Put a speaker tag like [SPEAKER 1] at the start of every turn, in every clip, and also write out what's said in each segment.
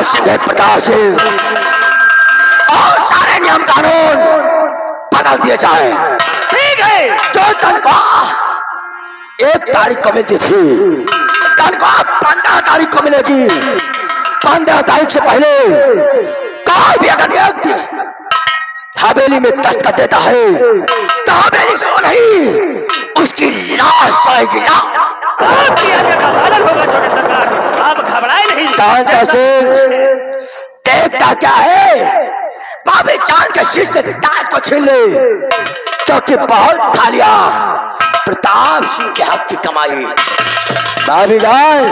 [SPEAKER 1] सिंह प्रताप सिंह और सारे नियम कानून बदल दिए जाए।
[SPEAKER 2] ठीक है।
[SPEAKER 1] जो तनख्वाह 1 तारीख को मिलती थी, तनख्वाह 15 तारीख को मिलेगी। 15 तारीख से पहले कोई भी अगर व्यक्ति हवेली में दस्तक देता है तो हवेली सो नहीं, उसकी लाश आएगी ना।
[SPEAKER 2] आप घबराए नहीं।
[SPEAKER 1] कांता सिंह देखता क्या है, बाबी चांद के सिर से ताज को छीन ले, क्योंकि बहुत खा लिया प्रताप सिंह के हक की कमाई। बाबी जान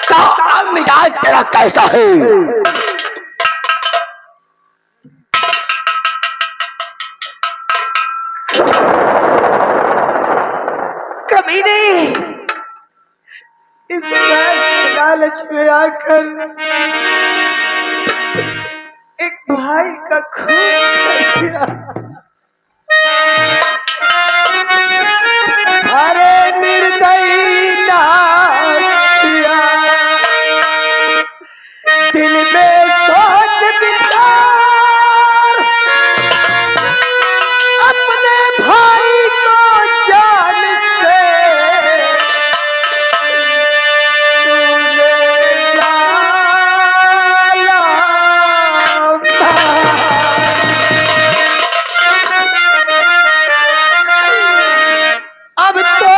[SPEAKER 1] तो अब मिजाज तेरा कैसा है?
[SPEAKER 2] कमीने, इस लालच में आकर एक भाई का खून कर दिया। अरे निर्दयी नाथिया, दिल में सोच विचार, अपने भाई को जान से तूने डाला। अब तो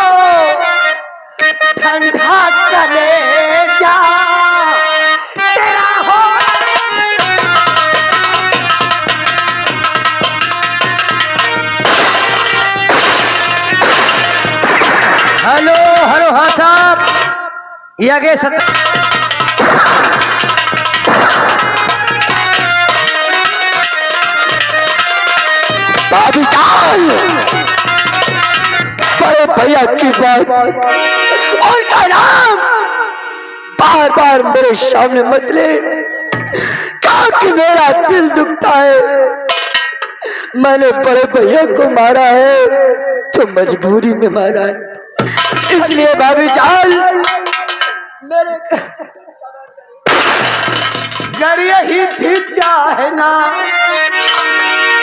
[SPEAKER 2] ठंडा कलेजा तेरा हो।
[SPEAKER 3] हेलो हेलो, हाँ साहब, ये आगे
[SPEAKER 1] बाबी जान बड़े भैया की बात उनका नाम बार बार मेरे सामने मत ले, क्योंकि मेरा दिल दुखता है। मैंने बड़े भैया को मारा है तो मजबूरी में मारा है, इसलिए भाभी जान
[SPEAKER 2] मेरे घर यही थी चाहना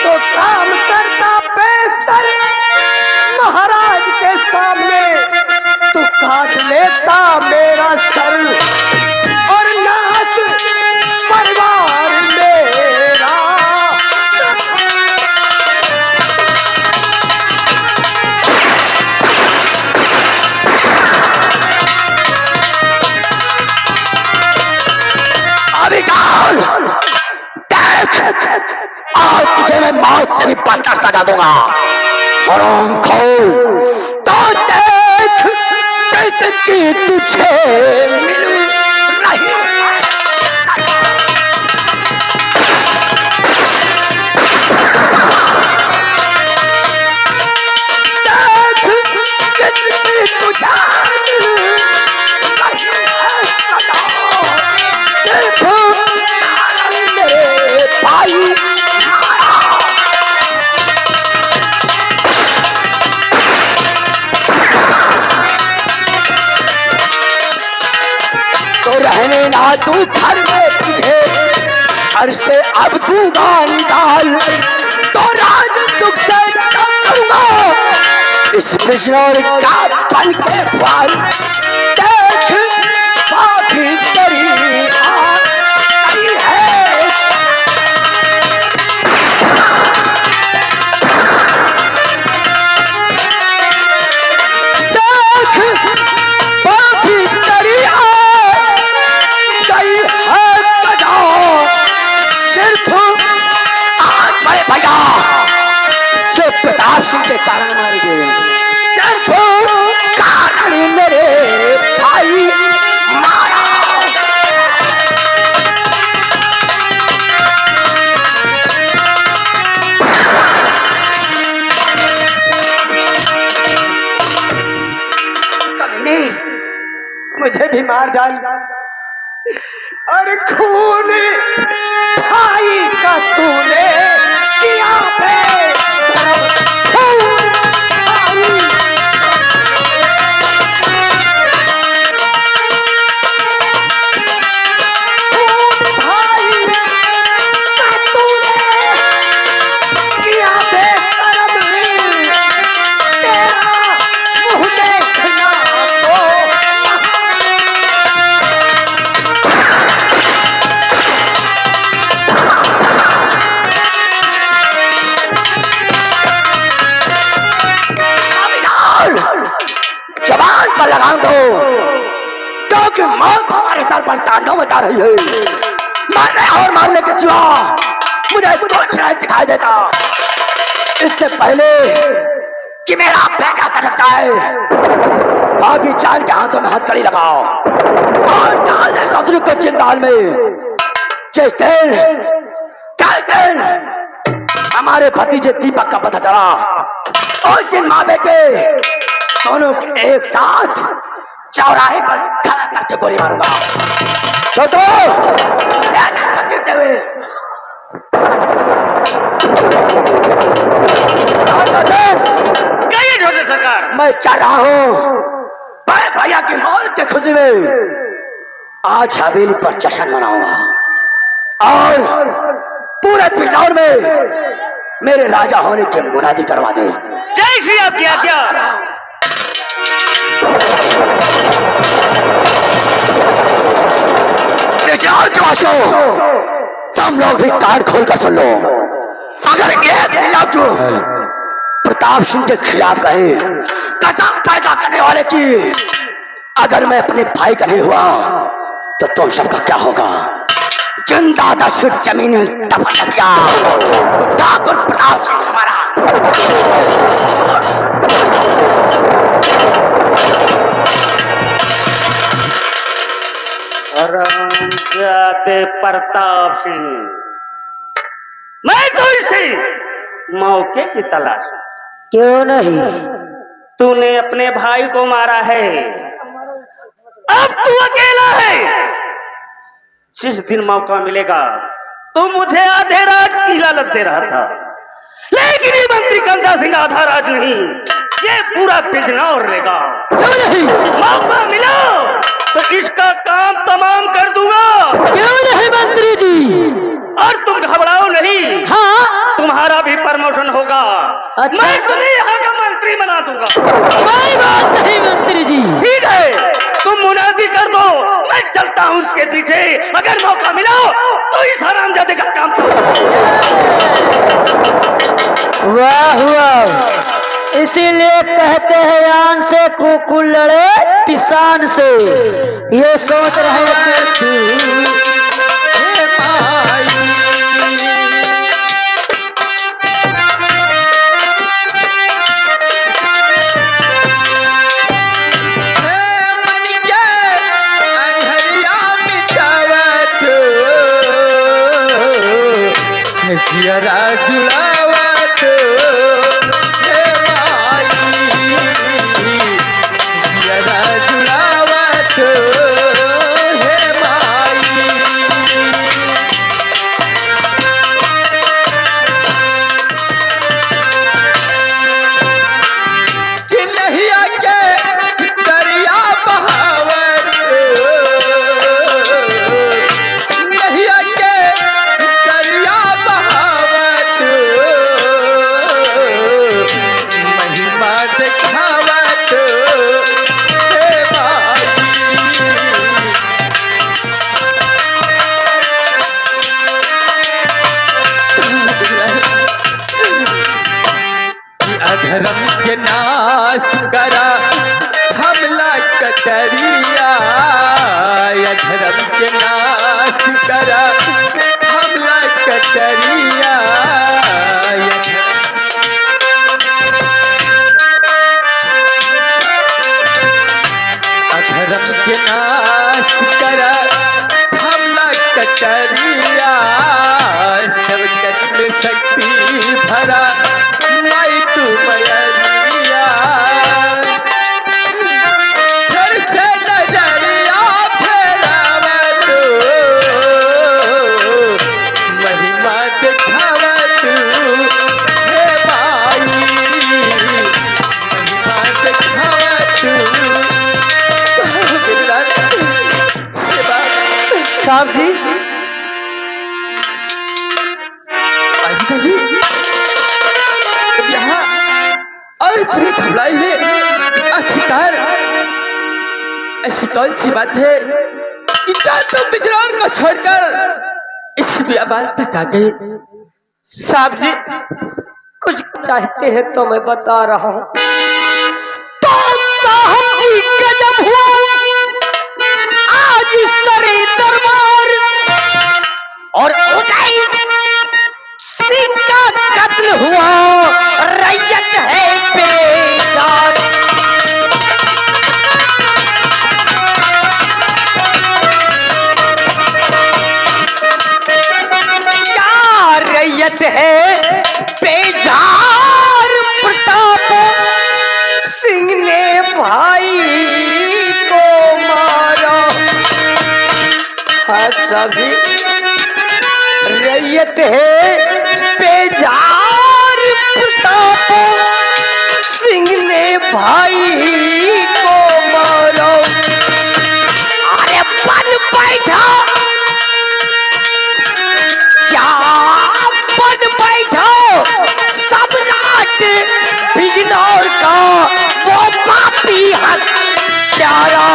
[SPEAKER 2] तो काम करता बेहतर महाराज के सामने, तो काट लेता मेरा सर और नाश परिवार मेरा।
[SPEAKER 1] अभी जान देख, आज तुझे मैं मौत से भी बढ़कर सजा दूंगा। हराम खोर, तो देख जिसकी तुझे मिलूं नहीं। देख जिसकी तुझे भाई तो रहने ना तू घर में, तुझे घर से अब दूंगा निकाल, तो राज सुख से करूंगा इस बिजनौर का बन के फल। देख बाकी तेरी आई है, देख बाकी तेरी गई है बजाओ। सिर्फ आज बड़े भैया से प्रताप सिंह के कारण मारे गए, सिर्फ कारण मेरे भाई मारा।
[SPEAKER 2] कमीने, मुझे भी मार डाल और खून भाई का तूने किया बेशरम। खून भाई, खून भाई
[SPEAKER 1] की मौत हमारे सर पर तांडव मचा रही है। मारने और मारने के सिवा मुझे कुछ नहीं दिखाई देता। इससे पहले कि मेरा बेटा तड़प जाए, अभी चांद के हाथों में हथकड़ी लगाओ और डाल दे ससुर को चिंताल में। जिस दिन हमारे भतीजे दीपक का पता चला, उस दिन माँ बेटे दोनों एक साथ चौराहे पर खड़ा करके गोली मारूंगा। छोटो गिरते हुए
[SPEAKER 3] छोटे सरकार,
[SPEAKER 1] मैं चाह रहा हूँ बड़े भैया की मौत की खुशी में आज हवेली पर जश्न मनाऊंगा और पूरे बिजनौर में मेरे राजा होने की मुनादी करवा दे।
[SPEAKER 3] जय श्री आपकी आज्ञा।
[SPEAKER 1] तुम लोग भी कान खोल कर सुन लो। अगर एक मिलाटू प्रताप सिंह के खिलाफ कहे, कसम पैदा करने वाले की, अगर मैं अपने भाई का नहीं हुआ तो तुम सबका क्या होगा? जिंदा 10 फीट जमीन में दफन किया ठाकुर प्रताप सिंह हमारा।
[SPEAKER 3] रामजादे प्रताप सिंह, मैं तो इसे मौके की तलाश।
[SPEAKER 2] क्यों नहीं?
[SPEAKER 3] तूने अपने भाई को मारा है, अब तू अकेला है। जिस दिन मौका मिलेगा तू मुझे आधे रात की लालच दे रहा था, लेकिन ये मंत्री कंधा सिंह आधा राज नहीं, ये पूरा बिजनौर लेगा।
[SPEAKER 1] क्यों नहीं?
[SPEAKER 3] मौका मिला तो इसका काम तमाम कर दूंगा।
[SPEAKER 1] क्यों नहीं मंत्री जी?
[SPEAKER 3] और तुम घबराओ नहीं,
[SPEAKER 1] हाँ,
[SPEAKER 3] तुम्हारा भी प्रमोशन होगा।
[SPEAKER 1] अच्छा।
[SPEAKER 3] मैं तुम्हें यहाँ का मंत्री बना दूंगा।
[SPEAKER 1] कोई बात नहीं मंत्री जी।
[SPEAKER 3] ठीक है, तुम मुनादी कर दो, मैं चलता हूँ उसके पीछे। अगर मौका मिला तो इस हरामजादे का काम करो।
[SPEAKER 2] वाह वाह, इसीलिए कहते हैं आन से कुकुर लड़े पिसान से। ये सोच रहे थे तू
[SPEAKER 1] जियरा जुड़ावत हे माई, जियरा जुड़ावत हे माई। कि नहिया के दरिया बहावत, नहिया के दरिया बहावत, महिमा दिखावत हे माई। कि अधर्म के नाश करा हमला कटरिया, अधर्म के नाश करा हमला कटरिया। अधर्म के नाश करा हमला कटरिया, सब कट में शक्ति भरा माई तू मयरिया। फिर से नजरिया फेरावत, महिमा दिखावत हे माई, महिमा दिखावत।
[SPEAKER 2] साहब जी,
[SPEAKER 1] अजीता जी, अब यहाँ और इतनी घबराई है, आखिरकार ऐसी कौन सी बात है कि क्या तुम बिजनौर को छोड़कर इस बियाबान तक आ गए?
[SPEAKER 2] साहब जी कुछ चाहते हैं तो मैं बता रहा हूँ। तो साहब जी गजब हुआ,
[SPEAKER 1] और उदय सिंह का कत्ल हुआ, रैयत है बेजार। क्या रैयत है बेजार, प्रताप सिंह ने भाई को मारा। हाँ सभी रैयत है बेजार, प्रताप सिंह ने भाई को मारा। अरे बन बैठा, क्या बन बैठा सम्राट बिजनौर का वो पापी हत्यारा।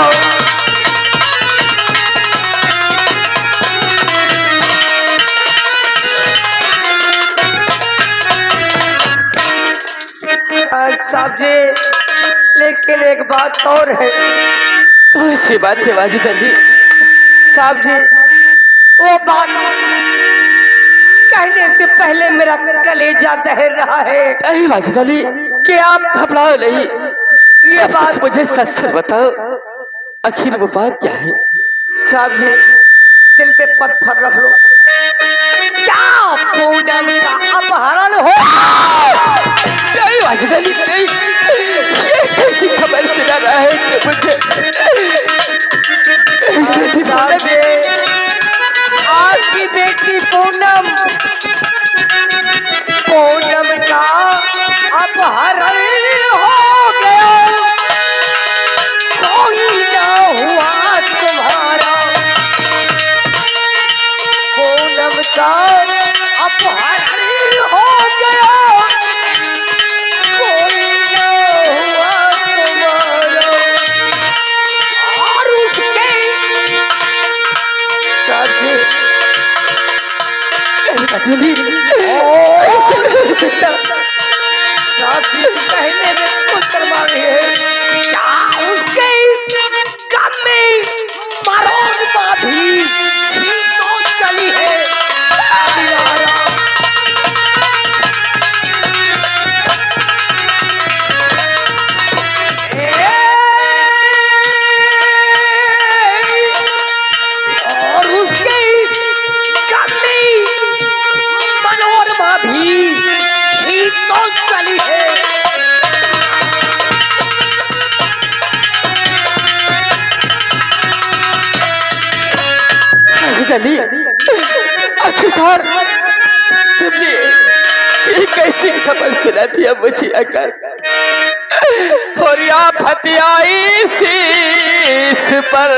[SPEAKER 1] साहब जी, लेकिन एक बात और है।
[SPEAKER 2] कौन सी बात है वाजिद अली?
[SPEAKER 1] साहब जी, वो बात कहने से पहले मेरा कलेजा दहर रहा है।
[SPEAKER 2] अरे वाजिद अली,
[SPEAKER 1] कि आप
[SPEAKER 2] घबराओ नहीं,
[SPEAKER 1] ये
[SPEAKER 2] सब
[SPEAKER 1] बात
[SPEAKER 2] कुछ मुझे सच सच बताओ, आखिर वो बात क्या है?
[SPEAKER 1] साहब जी, दिल पे पत्थर रख लो। क्या पूनम का अपहरण हो?
[SPEAKER 2] नहीं वाजिद अली नहीं, ये कैसी खबर सुना रहा है कि मुझे
[SPEAKER 1] साहब जी, आपकी बेटी पूनम का अपहरण हो गया। कोई ना हुआ तुम्हारा, पूनम का अपहरण हो गया। कोई ना हुआ तुम्हारा। और उसके साथ कहने में पुत्र मांगे है। क्या उसके गम में मरोड़ भी तो चली है। और उसके गम में मनोरमा भी तो चली है।
[SPEAKER 2] अली, आखिरकार तुमने ये कैसी खबर सुना दिया मुझे आकर? और या फतियाई शीश पर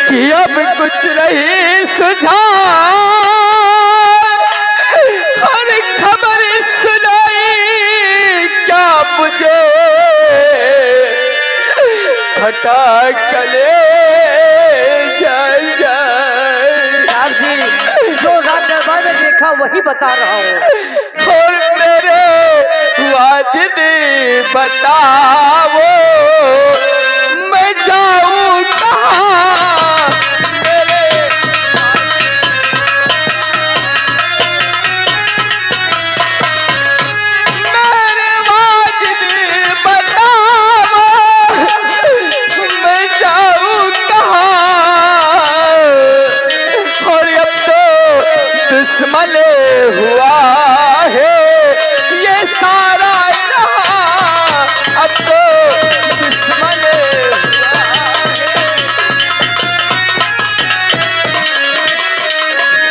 [SPEAKER 2] कि अब कुछ नहीं सुझा, हर खबर सुनाई क्या मुझे फटा कले
[SPEAKER 1] देखा वही बता रहा हूँ।
[SPEAKER 2] और मेरे वाजिद बताओ मैं जाऊँ कहाँ? मेरे वाजिद बताओ मैं जाऊँ कहाँ? और अब तो दुश्मन हुआ है ये सारा जहां, अब तो दुश्मन हुआ है।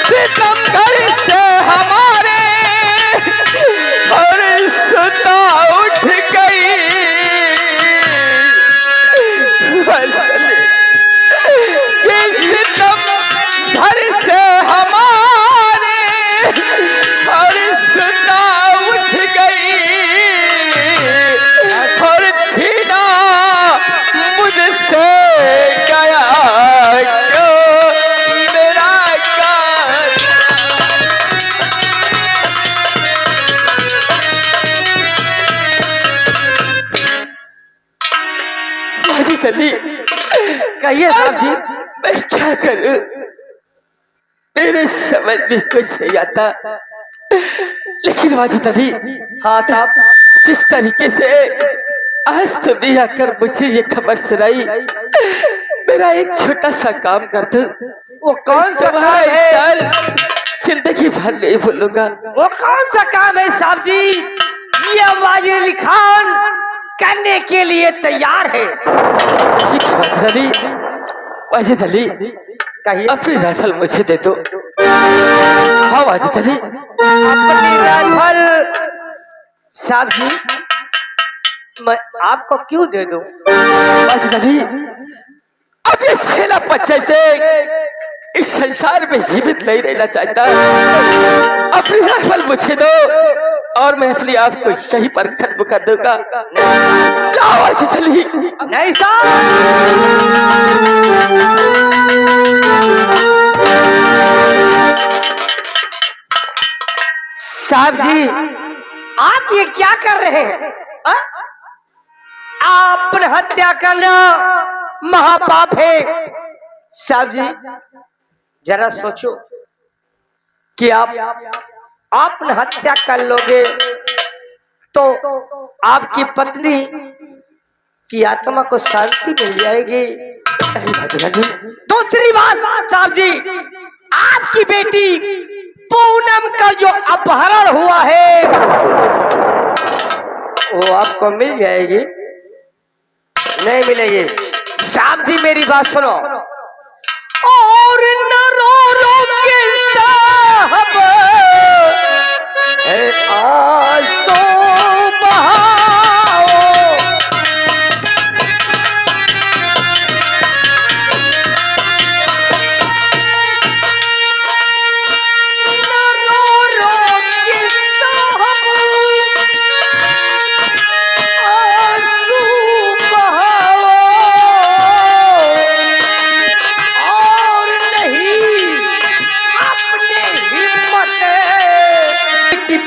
[SPEAKER 2] सितमगर से हमारे और सुता उठ गई। सितमगर से हमारे और सुता उठ गई और छीना मुझसे गया क्यों मेरा कान।
[SPEAKER 1] कहिए साहब जी,
[SPEAKER 2] मैं क्या करूं?
[SPEAKER 1] मेरे समझ में कुछ नहीं आता, लेकिन वाजिद अली,
[SPEAKER 2] हाँ साहब,
[SPEAKER 1] जिस तरीके से आज तुम्हें आकर मुझे ये खबर सुनाई, मेरा एक छोटा सा काम कर दो।
[SPEAKER 2] वो कौन सा
[SPEAKER 1] तुम्हारा
[SPEAKER 2] काम है?
[SPEAKER 1] साल जिंदगी भर नहीं भूलूंगा।
[SPEAKER 2] वो कौन सा काम है साहब जी? ये वाजिद अली खान करने के लिए तैयार है।
[SPEAKER 1] ठीक है वाजिद अली, वाजिद अली,
[SPEAKER 2] कहिए।
[SPEAKER 1] अपनी राइफल मुझे दे दो। हाँ वाजिद अली,
[SPEAKER 2] अपनी राइफल साहब जी मैं आपको क्यों दे दूं?
[SPEAKER 1] वाजिद अली, अब ये शेला बच्चे से इस संसार में जीवित नहीं रहना चाहता। अपनी राइफल मुझे दो और मैं अपने आप को सही पर खत्म कर दूंगा। जाओ वाजिद अली।
[SPEAKER 2] नहीं साहब, साहब जी आप ये क्या कर रहे हैं? आप हत्या करना महापाप है। साहब जी जरा सोचो कि आप हत्या कर लोगे तो आपकी पत्नी की आत्मा को शांति मिल जाएगी। दूसरी बात साहब जी, आपकी बेटी पूनम का जो अपहरण हुआ है वो आपको मिल जाएगी? नहीं मिलेगी। साहब जी मेरी बात सुनो। और न रो रो के साहब आंसू बहाओ,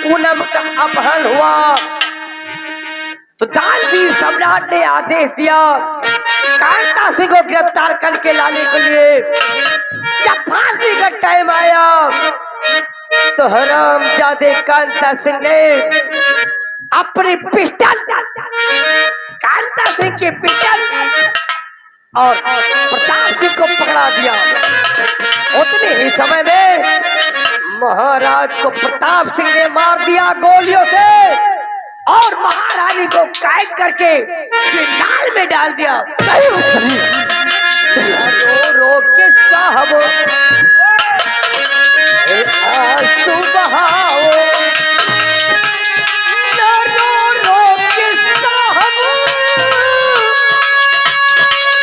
[SPEAKER 2] पूनम का अपहरण हुआ तो दानवीर सम्राट ने आदेश दिया कांता सिंह को गिरफ्तार करके लाने के लिए। जब फांसी का टाइम आया तो हरामजादे कांता सिंह ने अपनी पिस्टल कांता सिंह की पिस्टल और प्रताप सिंह को पकड़ा दिया। उतने ही समय में महाराज को प्रताप सिंह ने मार दिया गोलियों से और महारानी को कैद करके नाल में डाल दिया। रो रो के साहब आंसू बहाओ, रो रो के साहब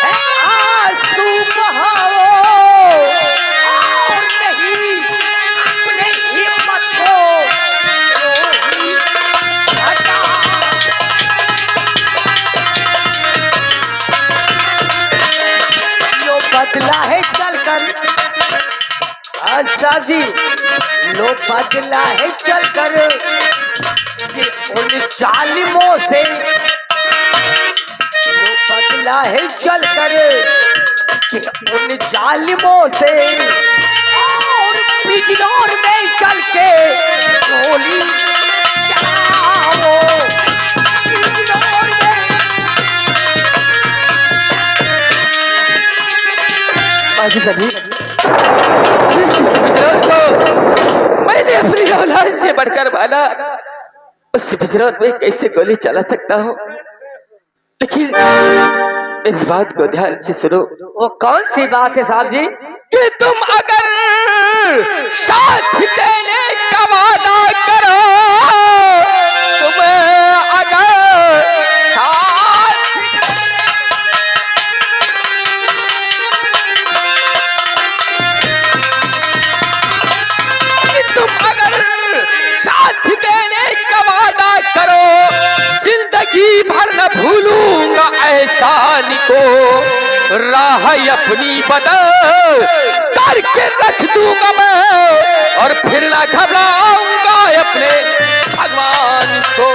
[SPEAKER 2] आंसू बहाओ, और नहीं अपने हिम्मत को हटा। लो बदला है चलकर, साहब जी लो बदला है चलकर कि उन जालिमों से, लो बदला है चलकर कि उन जालिमों से, और बिजनौर में चल के गोली चलाओ, बिजनौर में।
[SPEAKER 1] वाजिद अली, जिस बिजरौत को मैंने अपनी औलाद से बढ़कर माना, उस बिजरौत में कैसे गोली चला सकता हूँ? लेकिन इस बात को ध्यान से सुनो।
[SPEAKER 2] वो कौन सी बात है साहब जी?
[SPEAKER 1] कि तुम अगर साथ देने का वादा करो, तुम्हें अगर साथ, कि तुम अगर साथ देने का वादा करो, जिंदगी भर न भूलूंगा एहसान को, राह अपनी बदल करके रख दूंगा मैं, और फिर ना घबराऊंगा अपने भगवान को।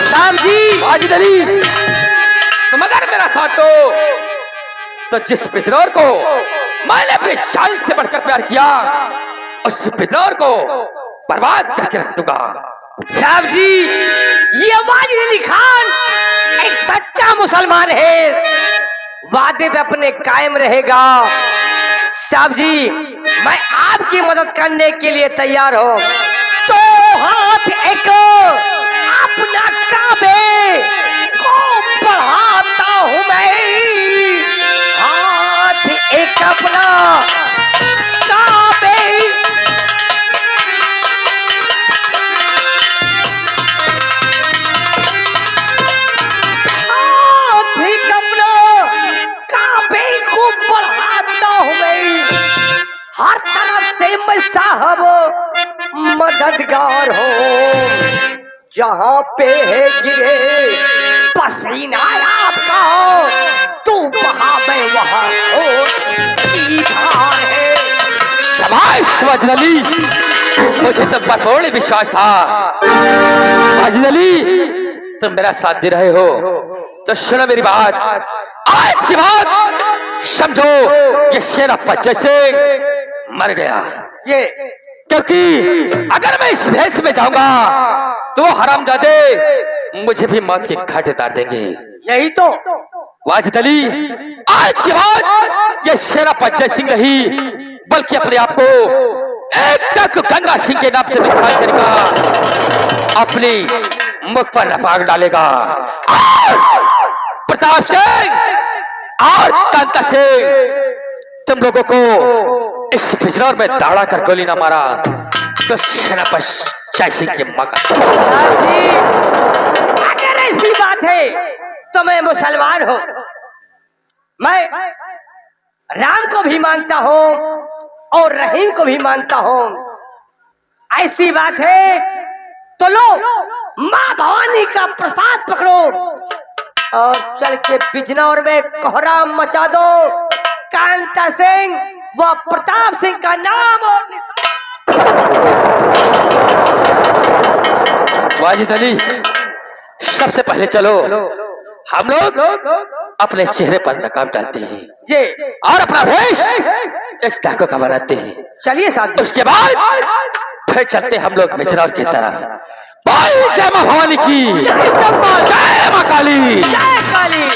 [SPEAKER 2] साहब जी
[SPEAKER 1] वाजिद अली,
[SPEAKER 2] तुम
[SPEAKER 1] अगर मेरा साथ दो तो जिस बिजनौर को मैंने अपनी जान से बढ़कर प्यार किया उस बिजनौर को बर्बाद करके रख दूंगा।
[SPEAKER 2] साहब जी, ये वाजिद अली खान एक सच्चा मुसलमान है, वादे पे अपने कायम रहेगा। साहब जी, मैं आपकी मदद करने के लिए तैयार हूँ। तो हाथ एक अपना काबे को बढ़ाता हूँ मैं, हाथ एक अपना काबे को बढ़ाता हूँ मैं, हर तरफ से मैं साहब मददगार हूँ। जहाँ पे है गिरे पसीना आपका तू वहाँ मैं वहाँ हो की धार है।
[SPEAKER 1] शाबाश वाजिद अली, मुझे तो भरपूर विश्वास था। वाजिद अली, तुम मेरा साथ दे रहे हो तो सुनो मेरी बात। आज के बाद समझो ये सेनापति जैसे मर गया,
[SPEAKER 2] ये
[SPEAKER 1] क्योंकि अगर मैं इस भेष में जाऊंगा तो वो हरामजादे मुझे भी मौत के घाट उतार देंगे।
[SPEAKER 2] यही तो
[SPEAKER 1] वाजिद अली, आज के बाद ये सेनापति जय सिंह नहीं बल्कि अपने आप को एक तक गंगा सिंह के नाम से दिखाई देगा, अपनी मुख पर नपाक डालेगा। और प्रताप सिंह और कांता सिंह, तुम लोगों को इस बिजनौर में दाड़ा कर गोली ना मारा तो सेनापति जय सिंह की मगर।
[SPEAKER 2] अगर ऐसी बात है तो मैं मुसलमान हूँ, मैं राम को भी मानता हूँ और रहीम को भी मानता हूँ। ऐसी बात है तो लो माँ भवानी का प्रसाद पकड़ो और चल के बिजनौर में कोहराम मचा दो। कांता सिंह व प्रताप सिंह का नाम और
[SPEAKER 1] वाजिद अली, सबसे पहले चलो हम लोग अपने चेहरे पर नकाब डालते हैं
[SPEAKER 2] ये
[SPEAKER 1] और अपना भेष एक डाकू का बनाते हैं।
[SPEAKER 2] चलिए साहब।
[SPEAKER 1] उसके बाद फिर चलते हम लोग बिजनौर की तरफ। भाई जय मां भवानी की, जय मां काली।
[SPEAKER 2] जय काली।